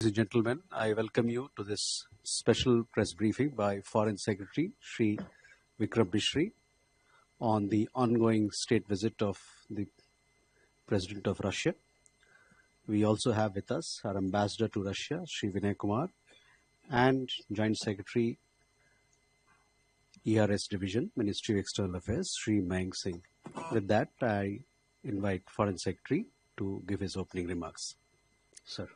Ladies and gentlemen, I welcome you to this special press briefing by Foreign Secretary Vikram Misri on the ongoing state visit of the President of Russia. We also have with us our Ambassador to Russia, Russia Vinay Kumar, and Joint Secretary ERS Division, Ministry of External Affairs, Secretary Mayank Singh. With that, I invite Foreign Secretary to give his opening remarks. Sir.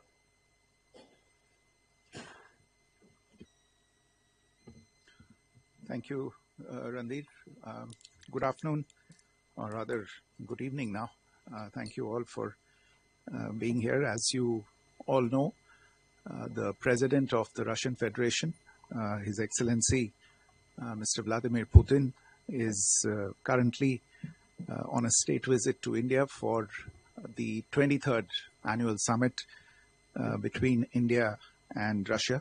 Thank you, Randhir. Good afternoon, or rather, good evening now. Thank you all for being here. As you all know, the President of the Russian Federation, His Excellency Mr. Vladimir Putin, is currently on a state visit to India for the 23rd annual summit between India and Russia.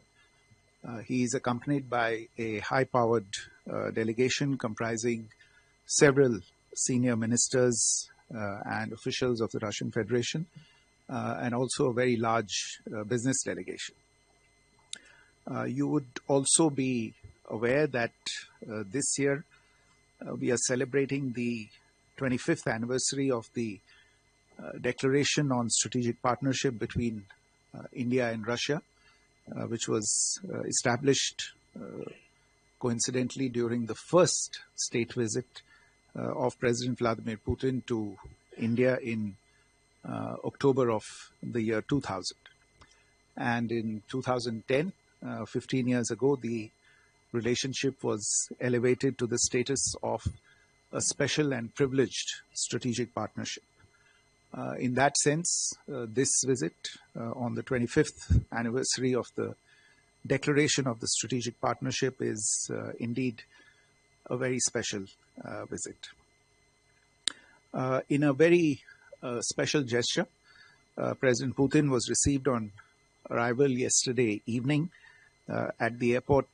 He is accompanied by a high-powered delegation comprising several senior ministers and officials of the Russian Federation, and also a very large business delegation. You would also be aware that this year we are celebrating the 25th anniversary of the Declaration on Strategic Partnership between India and Russia, which was established coincidentally during the first state visit of President Vladimir Putin to India in October of the year 2000. And in 2010, 15 years ago, the relationship was elevated to the status of a special and privileged strategic partnership. In that sense, this visit on the 25th anniversary of the declaration of the strategic partnership is indeed a very special visit. In a very special gesture, President Putin was received on arrival yesterday evening at the airport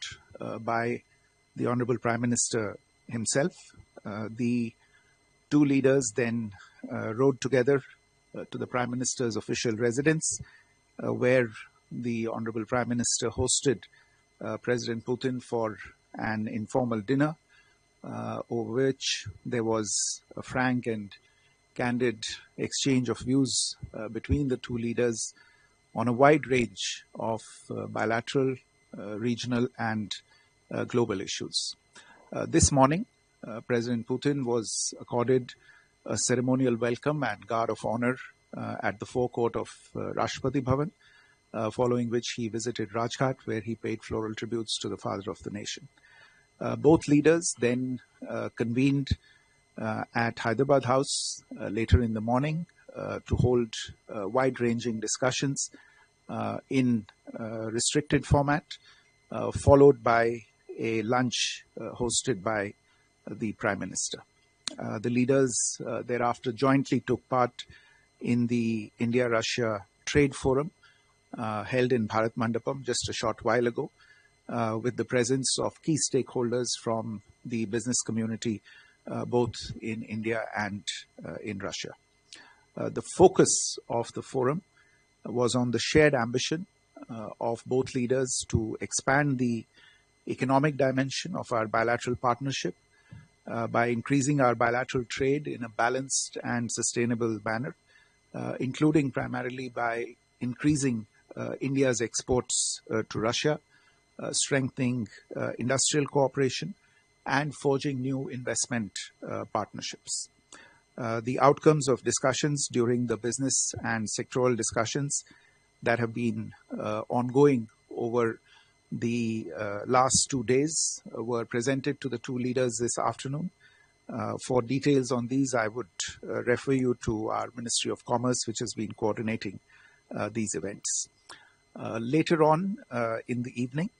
by the Honorable Prime Minister himself. The two leaders then rode together to the Prime Minister's official residence, where the Honorable Prime Minister hosted President Putin for an informal dinner, over which there was a frank and candid exchange of views between the two leaders on a wide range of bilateral, regional, and global issues. This morning, President Putin was accorded a ceremonial welcome and guard of honor at the forecourt of Rashtrapati Bhavan, following which he visited Rajghat, where he paid floral tributes to the father of the nation. Both leaders then convened at Hyderabad House later in the morning to hold wide-ranging discussions in restricted format, followed by a lunch hosted by the Prime Minister. The leaders thereafter jointly took part in the India-Russia Trade Forum held in Bharat Mandapam just a short while ago, with the presence of key stakeholders from the business community, both in India and in Russia. The focus of the forum was on the shared ambition of both leaders to expand the economic dimension of our bilateral partnership by increasing our bilateral trade in a balanced and sustainable manner, including primarily by increasing India's exports to Russia, strengthening industrial cooperation, and forging new investment partnerships. The outcomes of discussions during the business and sectoral discussions that have been ongoing over the last 2 days were presented to the two leaders this afternoon. For details on these, I would refer you to our Ministry of Commerce, which has been coordinating these events. Later on in the evening,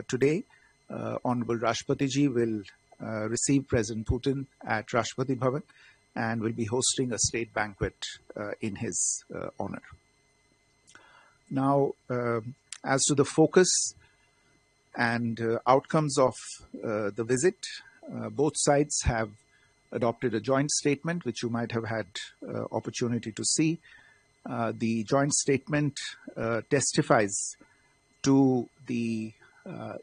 today, Honorable Rashtrapati Ji will receive President Putin at Rashtrapati Bhavan and will be hosting a state banquet in his honor. Now, as to the focus and outcomes of the visit, both sides have adopted a joint statement, which you might have had opportunity to see, The joint statement testifies to the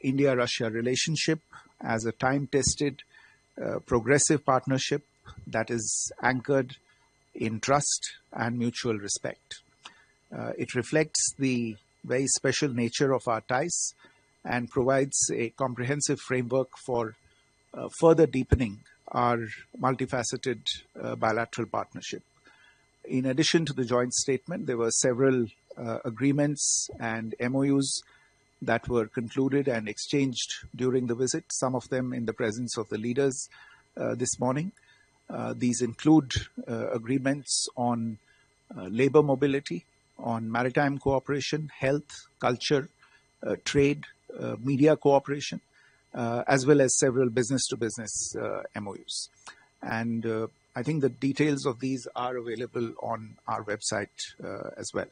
India-Russia relationship as a time-tested, progressive partnership that is anchored in trust and mutual respect. It reflects the very special nature of our ties and provides a comprehensive framework for further deepening our multifaceted bilateral partnership. In addition to the joint statement, there were several agreements and MOUs that were concluded and exchanged during the visit, some of them in the presence of the leaders this morning. These include agreements on labor mobility, on maritime cooperation, health, culture, trade, media cooperation, as well as several business-to-business MOUs. And I think the details of these are available on our website as well.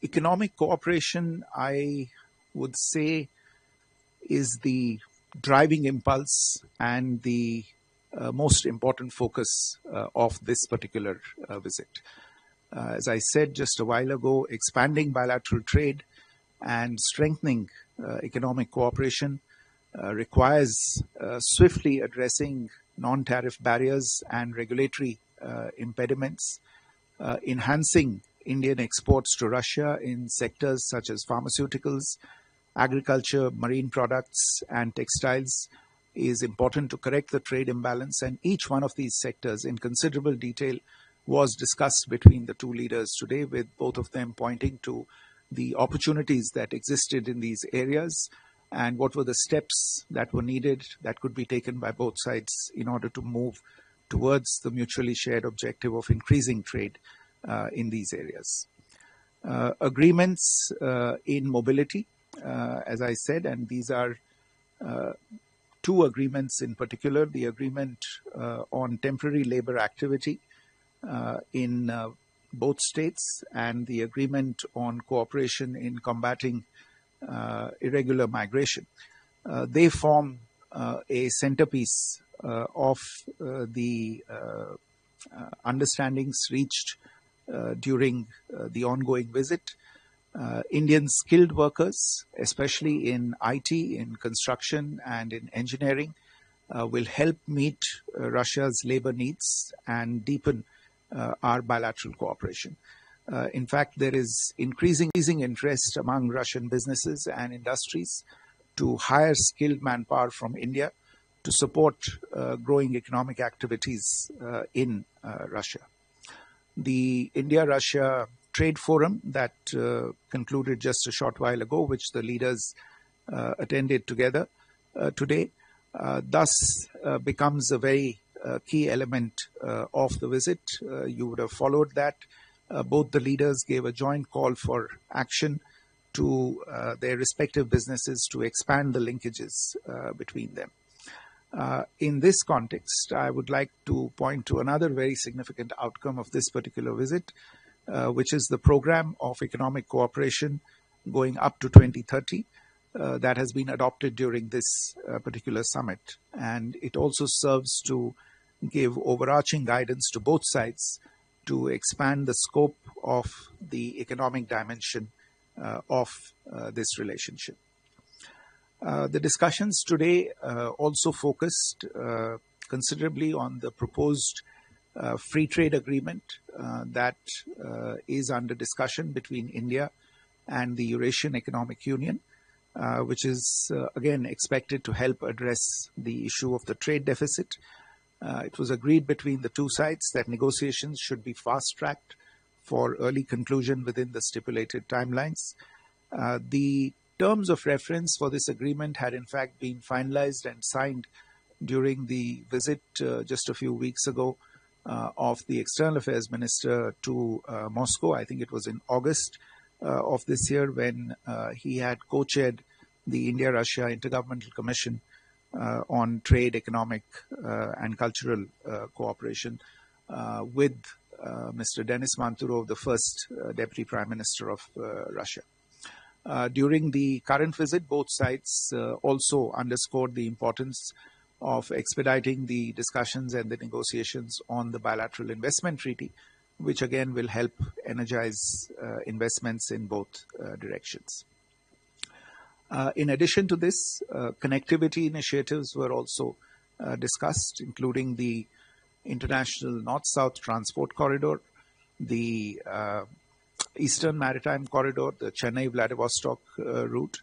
Economic cooperation, I would say, is the driving impulse and the most important focus of this particular visit. As I said just a while ago, expanding bilateral trade and strengthening economic cooperation requires swiftly addressing non-tariff barriers and regulatory impediments, enhancing Indian exports to Russia in sectors such as pharmaceuticals, agriculture, marine products, and textiles is important to correct the trade imbalance. And each one of these sectors in considerable detail was discussed between the two leaders today, with both of them pointing to the opportunities that existed in these areas and what were the steps that were needed that could be taken by both sides in order to move towards the mutually shared objective of increasing trade in these areas. Agreements in mobility, as I said, and these are two agreements in particular: the agreement on temporary labor activity in both states and the agreement on cooperation in combating irregular migration. They form a centerpiece of the understandings reached during the ongoing visit. Indian skilled workers, especially in IT, in construction, and in engineering, will help meet Russia's labor needs and deepen our bilateral cooperation. In fact, there is increasing interest among Russian businesses and industries to hire skilled manpower from India to support growing economic activities in Russia. The India-Russia Trade Forum that concluded just a short while ago, which the leaders attended together today, thus becomes a very key element of the visit. You would have followed that. Both the leaders gave a joint call for action to their respective businesses to expand the linkages between them. In this context, I would like to point to another very significant outcome of this particular visit, which is the program of economic cooperation going up to 2030 that has been adopted during this particular summit. And it also serves to give overarching guidance to both sides to expand the scope of the economic dimension of this relationship. The discussions today also focused considerably on the proposed free trade agreement that is under discussion between India and the Eurasian Economic Union, which is again expected to help address the issue of the trade deficit. It was agreed between the two sides that negotiations should be fast-tracked for early conclusion within the stipulated timelines. The terms of reference for this agreement had in fact been finalized and signed during the visit just a few weeks ago of the External Affairs Minister to Moscow. I think it was in August of this year, when he had co-chaired the India-Russia Intergovernmental Commission on Trade, Economic and Cultural Cooperation with Mr. Denis Manturov, the first Deputy Prime Minister of Russia. During the current visit, both sides also underscored the importance of expediting the discussions and the negotiations on the bilateral investment treaty, which again will help energize investments in both directions. In addition to this, connectivity initiatives were also discussed, including the International North-South Transport Corridor, the Eastern Maritime Corridor, the Chennai-Vladivostok route,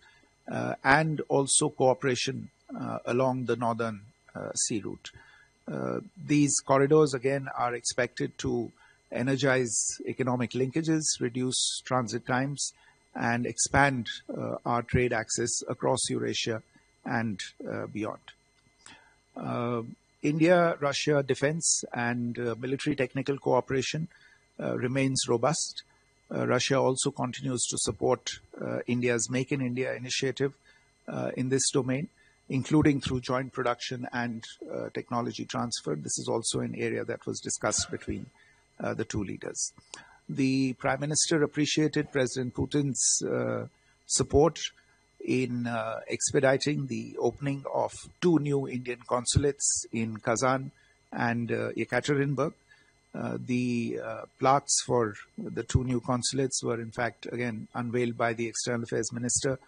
and also cooperation along the Northern Sea route. These corridors, again, are expected to energize economic linkages, reduce transit times, and expand our trade access across Eurasia and beyond. India-Russia defense and military technical cooperation remains robust. Russia also continues to support India's Make in India initiative in this domain, including through joint production and technology transfer. This is also an area that was discussed between the two leaders. The Prime Minister appreciated President Putin's support in expediting the opening of 2 new Indian consulates in Kazan and Yekaterinburg. The plaques for the 2 new consulates were in fact again unveiled by the External Affairs Minister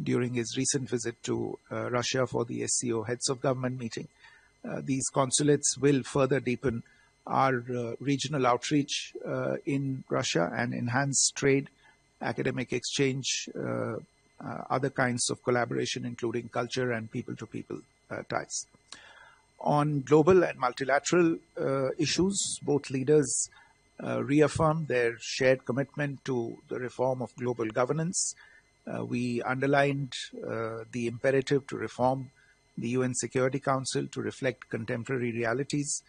during his recent visit to Russia for the SCO Heads of Government meeting. These consulates will further deepen our regional outreach in Russia and enhance trade, academic exchange, other kinds of collaboration, including culture and people-to-people ties. On global and multilateral issues, both leaders reaffirmed their shared commitment to the reform of global governance. We underlined the imperative to reform the UN Security Council to reflect contemporary realities,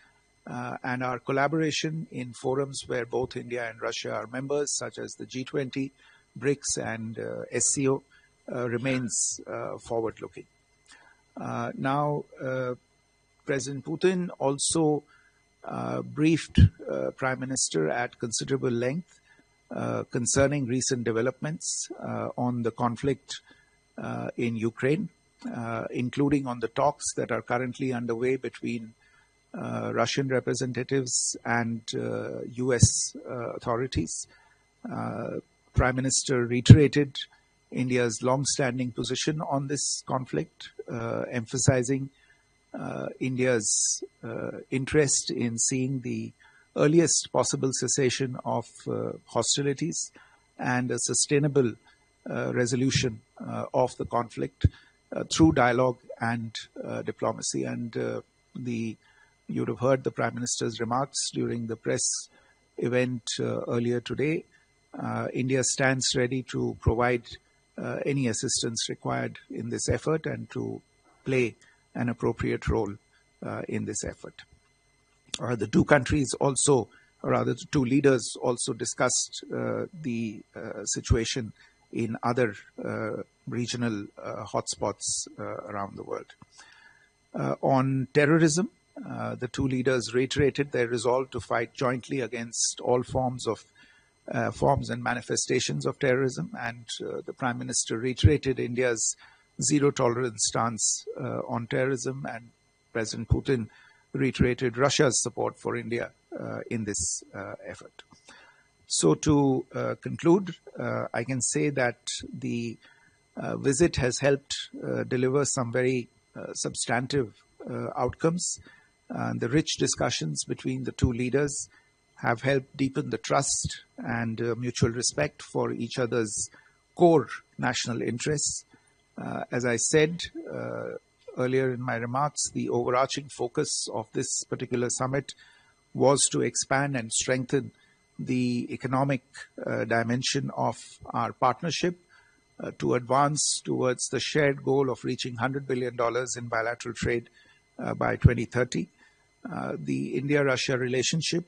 and our collaboration in forums where both India and Russia are members, such as the G20, BRICS, and SCO, remains forward-looking. Now, President Putin also briefed Prime Minister at considerable length concerning recent developments on the conflict in Ukraine, including on the talks that are currently underway between Russian representatives and US authorities. Prime Minister reiterated India's long-standing position on this conflict, emphasizing India's interest in seeing the earliest possible cessation of hostilities and a sustainable resolution of the conflict through dialogue and diplomacy. And you would have heard the Prime Minister's remarks during the press event earlier today. India stands ready to provide any assistance required in this effort and to play an appropriate role in this effort. The two countries also, or rather the two leaders also discussed the situation in other regional hotspots around the world. On terrorism, the two leaders reiterated their resolve to fight jointly against all forms and manifestations of terrorism, and the Prime Minister reiterated India's zero-tolerance stance on terrorism, and President Putin reiterated Russia's support for India in this effort. So to conclude, I can say that the visit has helped deliver some very substantive outcomes. The rich discussions between the two leaders have helped deepen the trust and mutual respect for each other's core national interests. As I said earlier in my remarks, the overarching focus of this particular summit was to expand and strengthen the economic dimension of our partnership, to advance towards the shared goal of reaching $100 billion in bilateral trade by 2030. The India-Russia relationship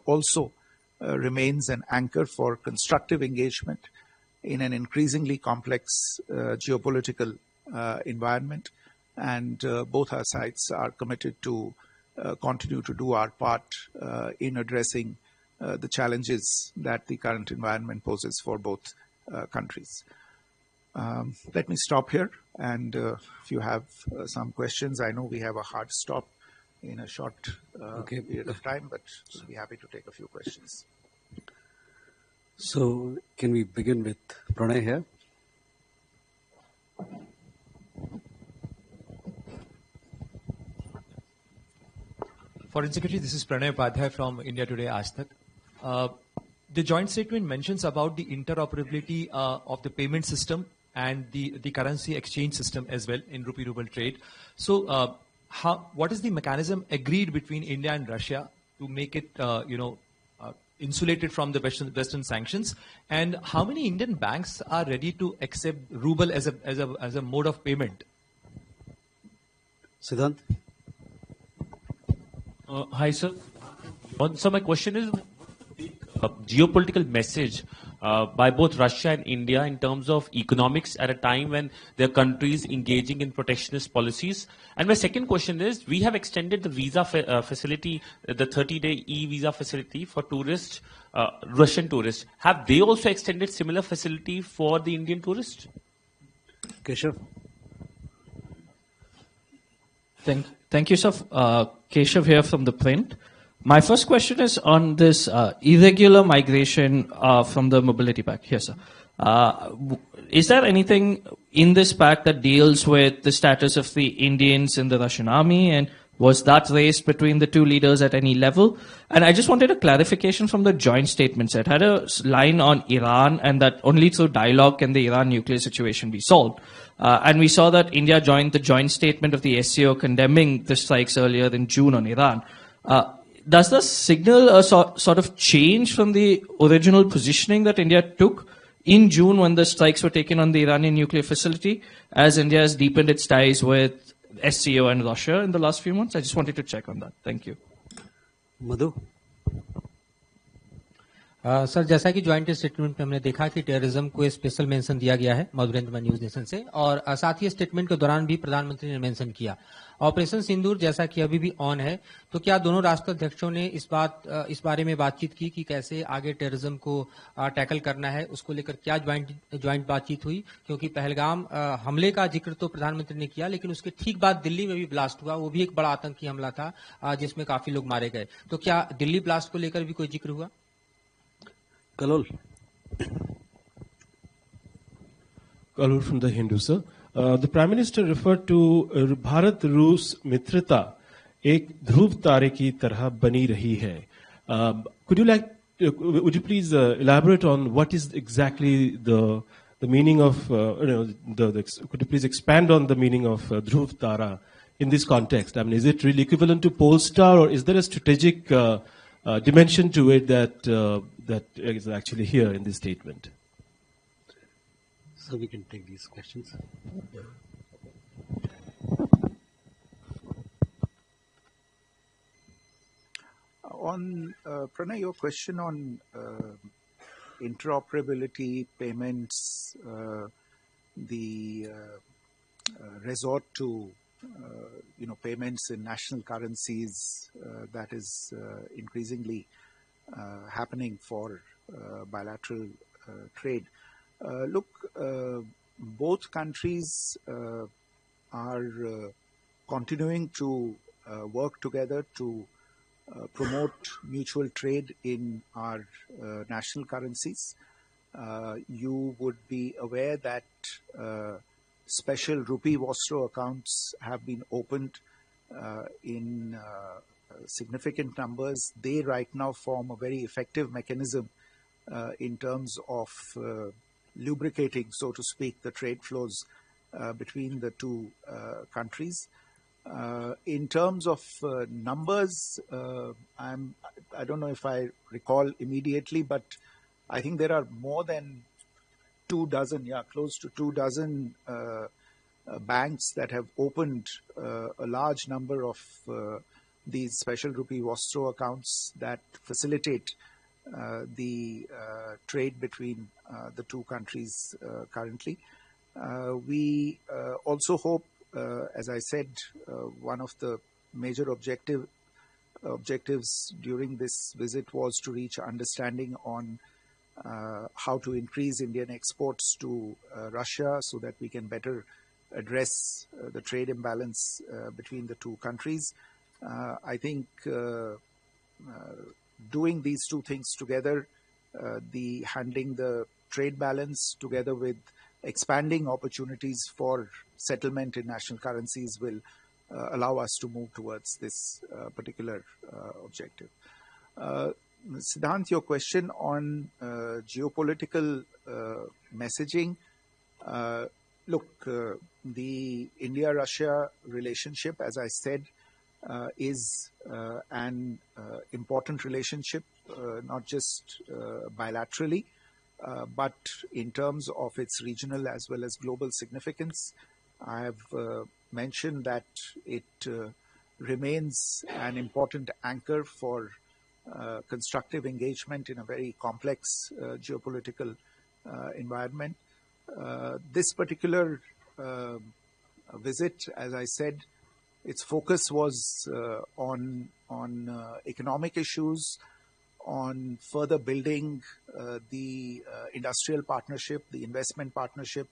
also remains an anchor for constructive engagement in an increasingly complex geopolitical environment, and both our sides are committed to continue to do our part in addressing the challenges that the current environment poses for both countries. Let me stop here, and if you have some questions, I know we have a hard stop in a short period of time, but we'll be happy to take a few questions. So, can we begin with Pranay here? Foreign Secretary, this is Pranay Upadhyay from India Today Aaj Tak. The joint statement mentions about the interoperability of the payment system and the currency exchange system as well in rupee-ruble trade. So, what is the mechanism agreed between India and Russia to make it, insulated from the Western sanctions? And how many Indian banks are ready to accept ruble as a mode of payment? Siddhant? Hi, sir. So my question is a geopolitical message by both Russia and India in terms of economics at a time when their countries engaging in protectionist policies. And my second question is, we have extended the visa facility, the 30-day e-visa facility for tourists, Russian tourists. Have they also extended similar facility for the Indian tourists? Keshav? Thank you, sir. Keshav here from the print. My first question is on this irregular migration from the mobility pact. Here, sir. Is there anything in this pact that deals with the status of the Indians in the Russian army, and was that raised between the two leaders at any level? And I just wanted a clarification from the joint statements. It had a line on Iran, and that only through dialogue can the Iran nuclear situation be solved. And we saw that India joined the joint statement of the SCO condemning the strikes earlier in June on Iran. Does this signal a sort of change from the original positioning that India took in June when the strikes were taken on the Iranian nuclear facility, as India has deepened its ties with SCO and Russia in the last few months? I just wanted to check on that. Thank you. Madhu? Sir, जैसा कि joint statement में हमने देखा कि terrorism को special mention दिया गया है मधुरेंद्र न्यूज नेशन से, और साथ ही स्टेटमेंट के दौरान भी प्रधानमंत्री ने मेंशन किया ऑपरेशन सिंदूर जैसा कि अभी भी ऑन है। तो क्या दोनों राष्ट्राध्यक्षों ने इस बारे में बातचीत की कि कैसे आगे टेररिज्म को टैकल करना है, उसको लेकर क्या ज्वाइंट बातचीत हुई? क्योंकि पहलगाम हमले का जिक्र तो प्रधानमंत्री ने किया, लेकिन उसके ठीक बाद दिल्ली में भी ब्लास्ट हुआ, वो भी एक बड़ा आतंकी हमला था जिसमें काफी लोग मारे गए। तो क्या दिल्ली ब्लास्ट को लेकर भी कोई जिक्र हुआ? Kalol? Kalol from the Hindu, sir. The Prime Minister referred to Bharat-Rus Mitrata एक ध्रुव तारे की तरह बनी रही है. Would you please elaborate on what is exactly the meaning of, could you please expand on the meaning of Dhruv Tara in this context? I mean, is it really equivalent to Pole Star, or is there a strategic dimension to it that is actually here in this statement? So we can take these questions. On Pranay, your question on interoperability, payments, the resort to payments in national currencies, that is increasingly happening for bilateral trade. Look, both countries are continuing to work together to promote mutual trade in our national currencies. You would be aware that special rupee Vostro accounts have been opened in significant numbers. They right now form a very effective mechanism in terms of lubricating, so to speak, the trade flows between the two countries. In terms of numbers, I don't know if I recall immediately, but I think there are more than 24, close to 24 banks that have opened a large number of these special rupee Vostro accounts that facilitate the trade between the two countries currently. We also hope, as I said, one of the major objectives during this visit was to reach understanding on how to increase Indian exports to Russia so that we can better address the trade imbalance between the two countries. I think doing these two things together, the handling the trade balance together with expanding opportunities for settlement in national currencies will allow us to move towards this particular objective. Siddhant, your question on geopolitical messaging. Look, the India-Russia relationship, as I said, is an important relationship, not just bilaterally, but in terms of its regional as well as global significance. I have mentioned that it remains an important anchor for constructive engagement in a very complex geopolitical environment. This particular visit, as I said, its focus was on economic issues, on further building the industrial partnership, the investment partnership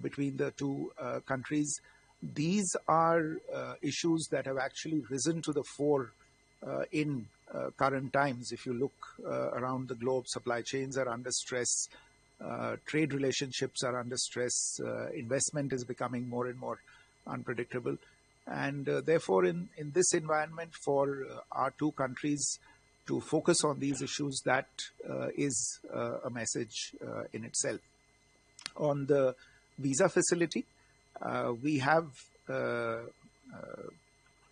between the two countries. These are issues that have actually risen to the fore in current times. If you look around the globe, supply chains are under stress, trade relationships are under stress, investment is becoming more and more unpredictable. And therefore, in this environment, for our two countries to focus on these issues, that is a message in itself. On the visa facility, we have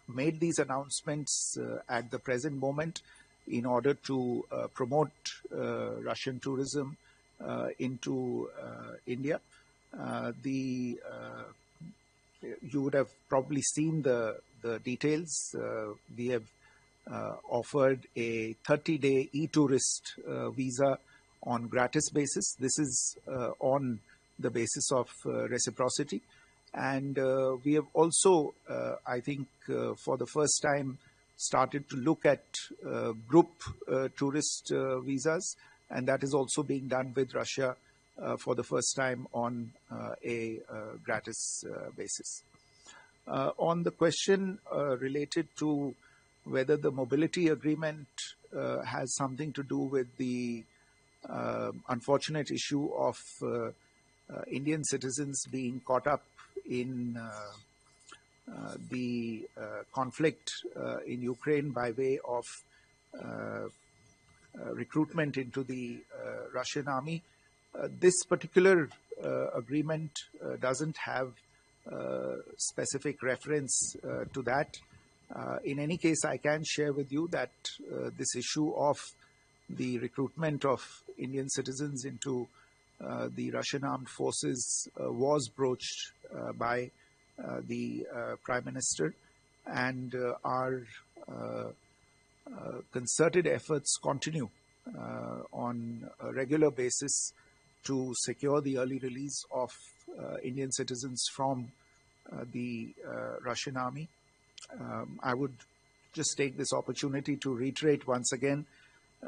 made these announcements at the present moment in order to promote Russian tourism into India. You would have probably seen the details. We have offered a 30-day e-tourist visa on gratis basis. This is on the basis of reciprocity. And we have also, I think, for the first time, started to look at group tourist visas, and that is also being done with Russia for the first time on a gratis basis. On the question related to whether the mobility agreement has something to do with the unfortunate issue of Indian citizens being caught up in the conflict in Ukraine by way of recruitment into the Russian army. This particular agreement doesn't have specific reference to that. In any case, I can share with you that this issue of the recruitment of Indian citizens into the Russian armed forces was broached by the Prime Minister, and our concerted efforts continue on a regular basis to secure the early release of Indian citizens from the Russian army. I would just take this opportunity to reiterate once again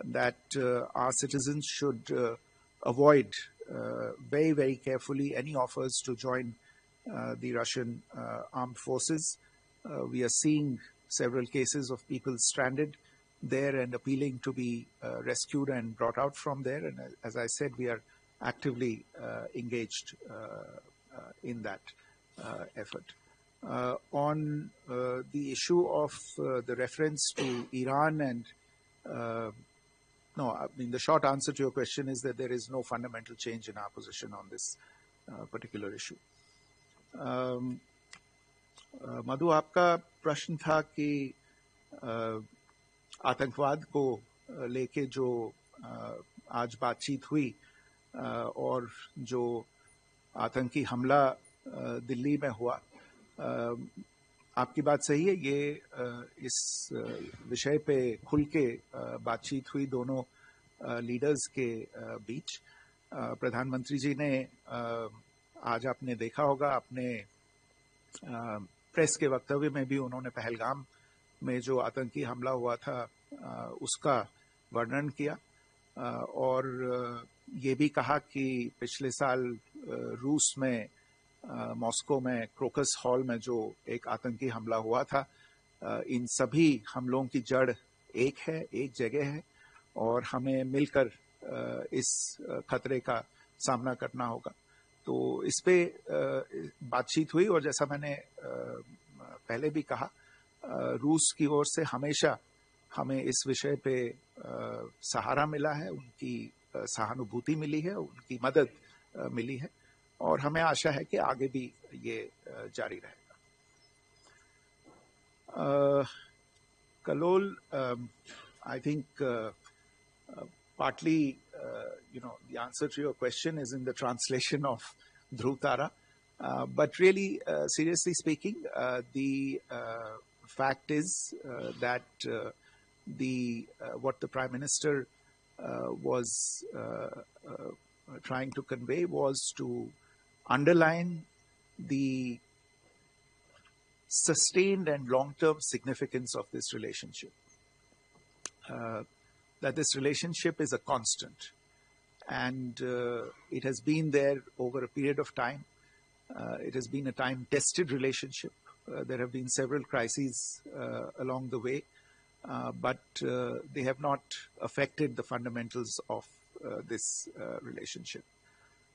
that our citizens should avoid very, very carefully any offers to join the Russian armed forces. We are seeing several cases of people stranded there and appealing to be rescued and brought out from there. And as I said, we are actively engaged in that effort. On the issue of the reference to Iran and no, I mean, the short answer to your question is that there is no fundamental change in our position on this particular issue. मधु, आपका प्रश्न था कि आतंकवाद को लेके जो आज बातचीत हुई और जो आतंकी हमला दिल्ली में हुआ, आपकी बात सही है। ये इस विषय पे खुल के बातचीत हुई दोनों लीडर्स के बीच। प्रधानमंत्री जी ने आज आपने देखा होगा अपने प्रेस के वक्तव्य में भी उन्होंने पहलगाम में जो आतंकी हमला हुआ था उसका वर्णन किया। और ये भी कहा कि पिछले साल रूस में मॉस्को में क्रोकस हॉल में जो एक आतंकी हमला हुआ था, इन सभी हमलों की जड़ एक है, एक जगह है, और हमें मिलकर इस खतरे का सामना करना होगा। तो इस पे बातचीत हुई, और जैसा मैंने पहले भी कहा, रूस की ओर से हमेशा हमें इस विषय पे सहारा मिला है, उनकी सहानुभूति मिली है, उनकी मदद मिली है, और हमें आशा है कि आगे भी ये जारी रहेगा। Kalol, I think partly, the answer to your question is in the translation of Dhruv Tara. But really, seriously speaking, the fact is that what the Prime Minister was trying to convey was to underline the sustained and long-term significance of this relationship. That this relationship is a constant, and it has been there over a period of time. It has been a time-tested relationship. There have been several crises along the way, but they have not affected the fundamentals of this relationship.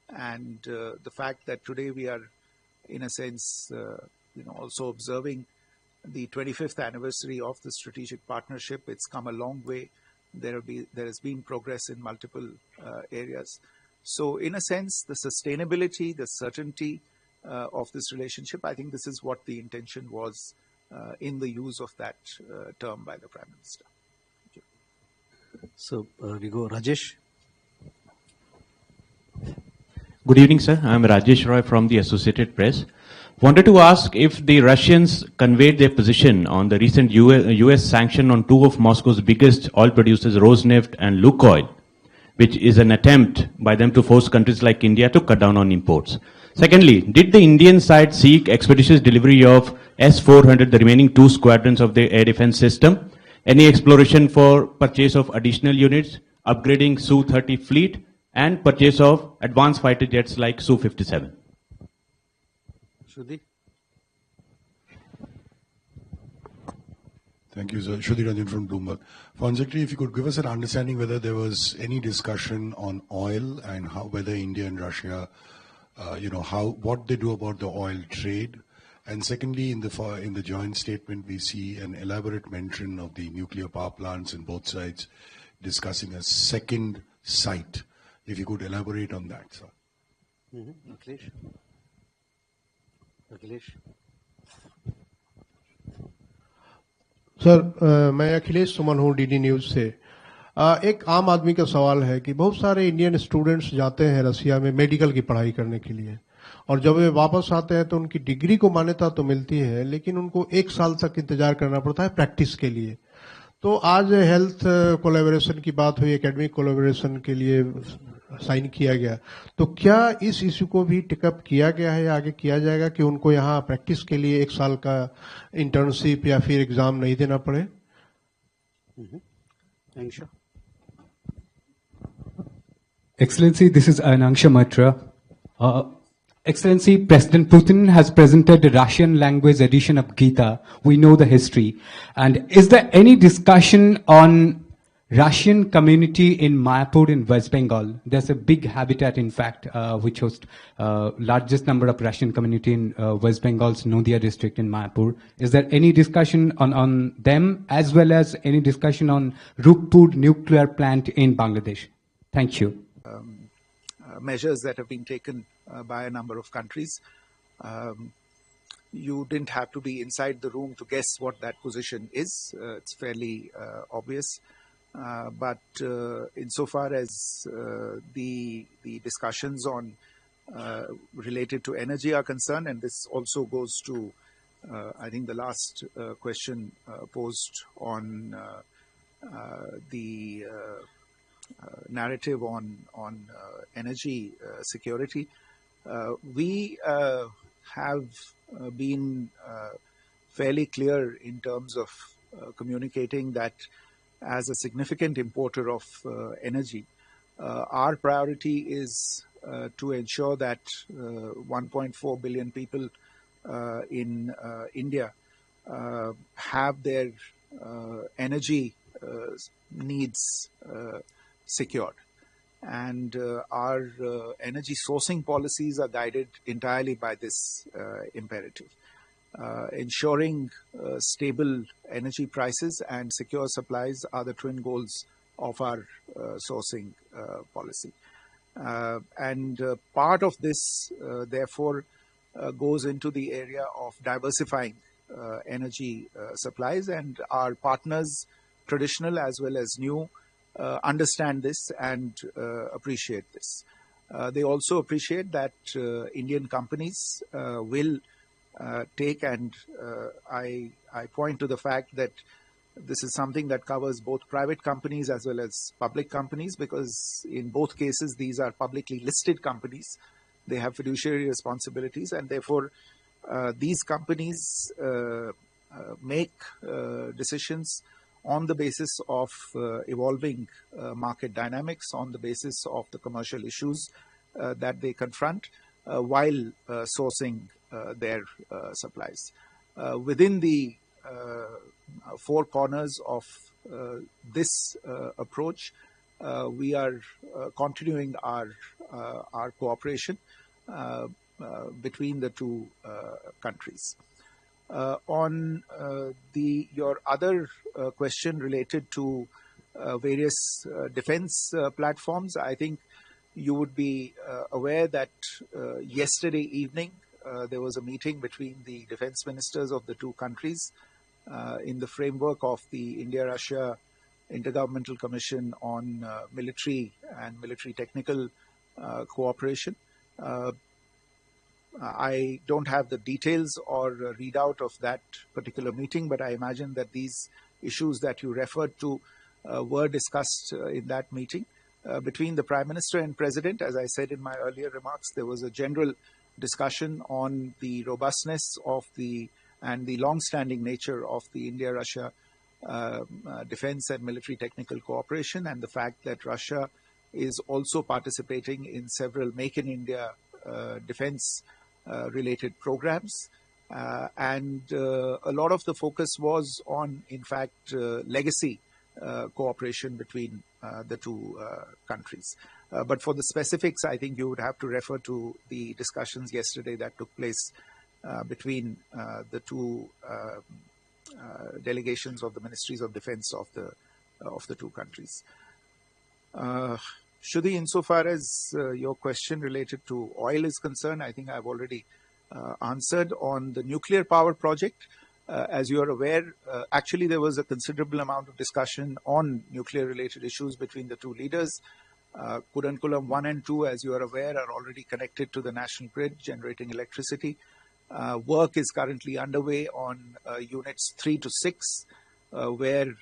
And the fact that today we are, in a sense, also observing the 25th anniversary of the strategic partnership, it's come a long way. There has been progress in multiple areas. So, in a sense, the sustainability, the certainty of this relationship, I think this is what the intention was in the use of that term by the Prime Minister. Thank you. So, we go Rajesh. Good evening, sir. I'm Rajesh Roy from the Associated Press. Wanted to ask if the Russians conveyed their position on the recent US sanction on two of Moscow's biggest oil producers, Rosneft and Lukoil, which is an attempt by them to force countries like India to cut down on imports. Secondly, did the Indian side seek expeditious delivery of S-400, the remaining two squadrons of the air defense system? Any exploration for purchase of additional units, upgrading Su-30 fleet, and purchase of advanced fighter jets like Su-57? Shruti. Thank you, sir. Shruti Ranjan from Bloomberg. Foreign Secretary, if you could give us an understanding whether there was any discussion on oil and whether India and Russia, what they do about the oil trade. And secondly, in the joint statement, we see an elaborate mention of the nuclear power plants in both sides discussing a second site. If you could elaborate on that, sir. Akhilesh. Sir मैं अखिलेश सुमन हूँ DD news से। एक आम आदमी का सवाल है कि बहुत सारे इंडियन स्टूडेंट्स जाते हैं रसिया में मेडिकल की पढ़ाई करने के लिए, और जब वे वापस आते हैं तो उनकी डिग्री को मान्यता तो मिलती है, लेकिन उनको 1 साल तक इंतजार करना पड़ता है प्रैक्टिस के लिए। तो आज हेल्थ कोलैबोरेशन की बात हुई, एकेडमिक कोलैबोरेशन के लिए साइन किया गया, तो क्या इस इश्यू को भी टिकअप किया गया है या आगे किया जाएगा कि उनको यहाँ प्रैक्टिस के लिए 1 साल का इंटर्नशिप या फिर एग्जाम नहीं देना पड़े? Excellency, this is Anangsha Matra. Excellency, President Putin has presented the Russian language edition of Gita. We know the history. And is there any discussion on Russian community in Mayapur in West Bengal? There's a big habitat, in fact, which hosts largest number of Russian community in West Bengal's Nadia district in Mayapur. Is there any discussion on them, as well as any discussion on Rukpur nuclear plant in Bangladesh? Thank you. Measures that have been taken by a number of countries. You didn't have to be inside the room to guess what that position is. It's fairly obvious. But insofar as the discussions on related to energy are concerned, and this also goes to, I think, the last question posed on the narrative on energy security. We have been fairly clear in terms of communicating that as a significant importer of energy, our priority is to ensure that 1.4 billion people in India have their energy needs secured. And our energy sourcing policies are guided entirely by this imperative. Ensuring stable energy prices and secure supplies are the twin goals of our sourcing policy. And part of this, therefore, goes into the area of diversifying energy supplies, and our partners, traditional as well as new, understand this and appreciate this. They also appreciate that Indian companies will take, and I point to the fact that this is something that covers both private companies as well as public companies, because in both cases these are publicly listed companies. They have fiduciary responsibilities, and therefore these companies make decisions on the basis of evolving market dynamics, on the basis of the commercial issues that they confront while sourcing their supplies. Within the four corners of this approach, we are continuing our cooperation between the two countries. On your other question related to various defense platforms, I think you would be aware that yesterday evening there was a meeting between the defense ministers of the two countries in the framework of the India-Russia Intergovernmental Commission on Military and Military Technical Cooperation. I don't have the details or readout of that particular meeting, but I imagine that these issues that you referred to were discussed in that meeting. Between the Prime Minister and President, as I said in my earlier remarks, there was a general discussion on the robustness of and the long-standing nature of the India-Russia defense and military technical cooperation, and the fact that Russia is also participating in several Make in India defense related programs. And a lot of the focus was on, in fact, legacy cooperation between the two countries. But for the specifics, I think you would have to refer to the discussions yesterday that took place between the two delegations of the Ministries of Defense of the two countries. Shruti, insofar as your question related to oil is concerned, I think I've already answered. On the nuclear power project, as you are aware, actually there was a considerable amount of discussion on nuclear-related issues between the two leaders. Kudankulam 1 and 2, as you are aware, are already connected to the national grid, generating electricity. Work is currently underway on units 3 to 6, where,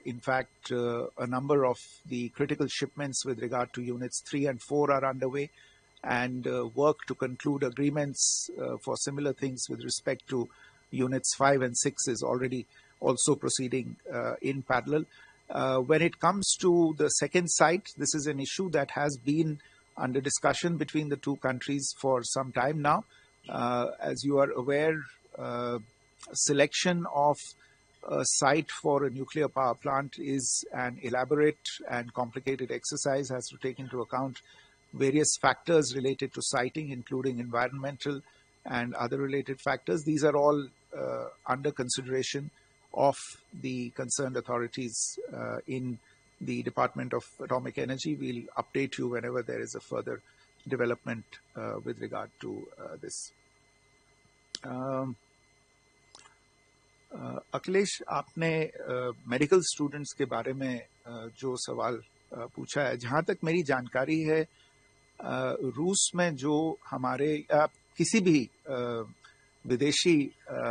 in fact, a number of the critical shipments with regard to units 3 and 4 are underway, and work to conclude agreements for similar things with respect to units 5 and 6 is already also proceeding in parallel. When it comes to the second site, this is an issue that has been under discussion between the two countries for some time now. As you are aware, selection of a site for a nuclear power plant is an elaborate and complicated exercise, has to take into account various factors related to siting, including environmental and other related factors. These are all under consideration of the concerned authorities in the Department of Atomic Energy. We'll update you whenever there is a further development with regard to this. Akhilesh, आपने medical students के बारे में जो सवाल पूछा है, जहाँ तक मेरी जानकारी है, रूस में जो हमारे किसी भी विदेशी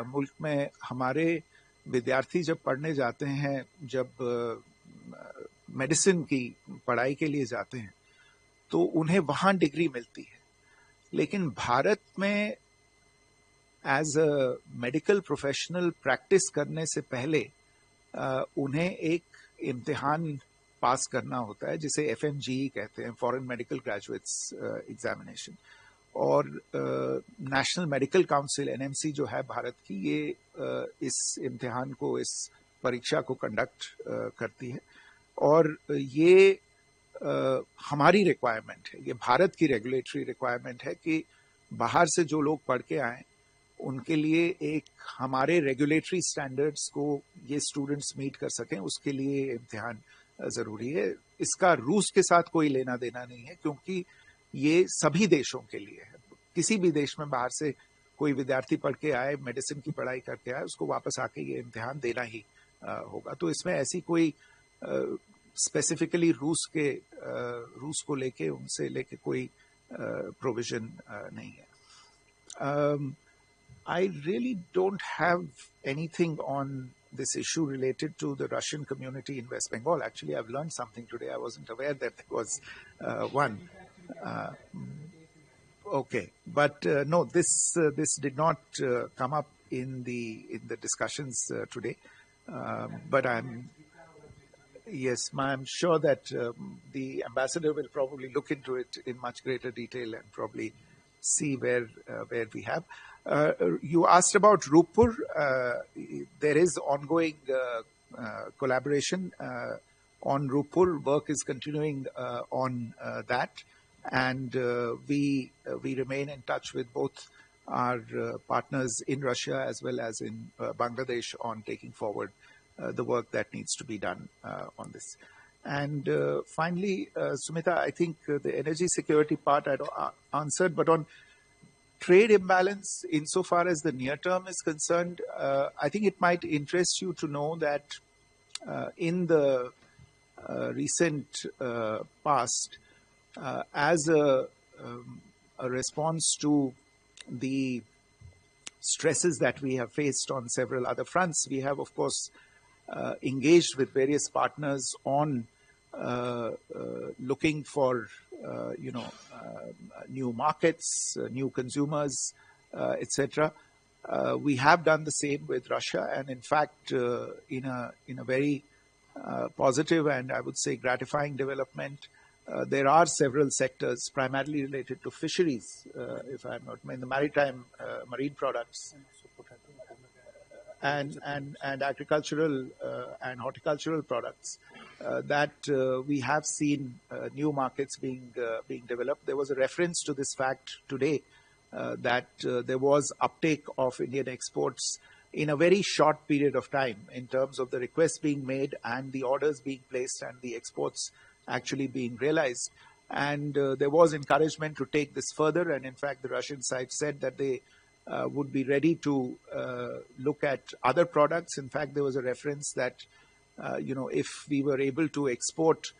मुल्क में हमारे विद्यार्थी जब पढ़ने जाते हैं, जब मेडिसिन की पढ़ाई के लिए जाते हैं, तो उन्हें वहाँ डिग्री मिलती है. लेकिन भारत में as a medical professional practice करने से पहले उन्हें एक इम्तिहान पास करना होता है जिसे FMGE कहते हैं, फॉरेन मेडिकल ग्रेजुएट्स एग्जामिनेशन, और नेशनल मेडिकल काउंसिल NMC जो है भारत की, ये इस इम्तिहान को, इस परीक्षा को कंडक्ट करती है। और ये हमारी रिक्वायरमेंट है, ये भारत की रेगुलेटरी रिक्वायरमेंट है कि बाहर से जो लोग पढ़ के आए उनके लिए एक हमारे रेगुलेटरी स्टैंडर्ड्स को ये स्टूडेंट्स मीट कर सकें, उसके लिए इम्तिहान जरूरी है। इसका रूस के साथ कोई लेना देना नहीं है, क्योंकि ये सभी देशों के लिए है। किसी भी देश में बाहर से कोई विद्यार्थी पढ़ के आए, मेडिसिन की पढ़ाई करके आए, उसको वापस आके ये इम्तिहान देना ही होगा। तो इसमें ऐसी कोई स्पेसिफिकली रूस को लेके, उनसे लेके कोई प्रोविजन नहीं है। I really don't have anything on this issue related to the Russian community in West Bengal. Actually, I've learned something today. I wasn't aware that there was one. Okay, but no, this did not come up in the discussions today. But I'm sure that the ambassador will probably look into it in much greater detail and probably see where we have. You asked about Rupur. There is ongoing collaboration on Rupur. Work is continuing on that, and we remain in touch with both our partners in Russia as well as in Bangladesh on taking forward the work that needs to be done on this. And finally, Sumita, I think the energy security part I answered, but on trade imbalance, insofar as the near term is concerned, I think it might interest you to know that in the recent past, as a response to the stresses that we have faced on several other fronts, we have, of course, engaged with various partners on looking for new markets, new consumers, etc. We have done the same with Russia, and in fact, in a very positive and I would say gratifying development, there are several sectors primarily related to fisheries, if I'm not in the maritime, marine products, and agricultural and horticultural products that we have seen new markets being developed. There was a reference to this fact today that there was uptake of Indian exports in a very short period of time in terms of the requests being made and the orders being placed and the exports actually being realized. And there was encouragement to take this further, and in fact the Russian side said that they would be ready to look at other products. In fact, there was a reference that, if we were able to export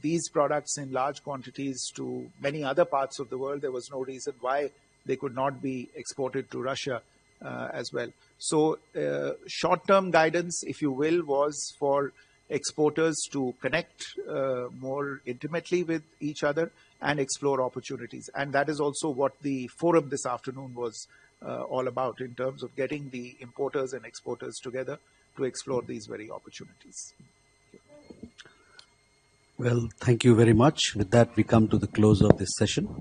these products in large quantities to many other parts of the world, there was no reason why they could not be exported to Russia as well. So short-term guidance, if you will, was for exporters to connect more intimately with each other and explore opportunities. And that is also what the forum this afternoon was all about, in terms of getting the importers and exporters together to explore these very opportunities. Well, thank you very much. With that, we come to the close of this session.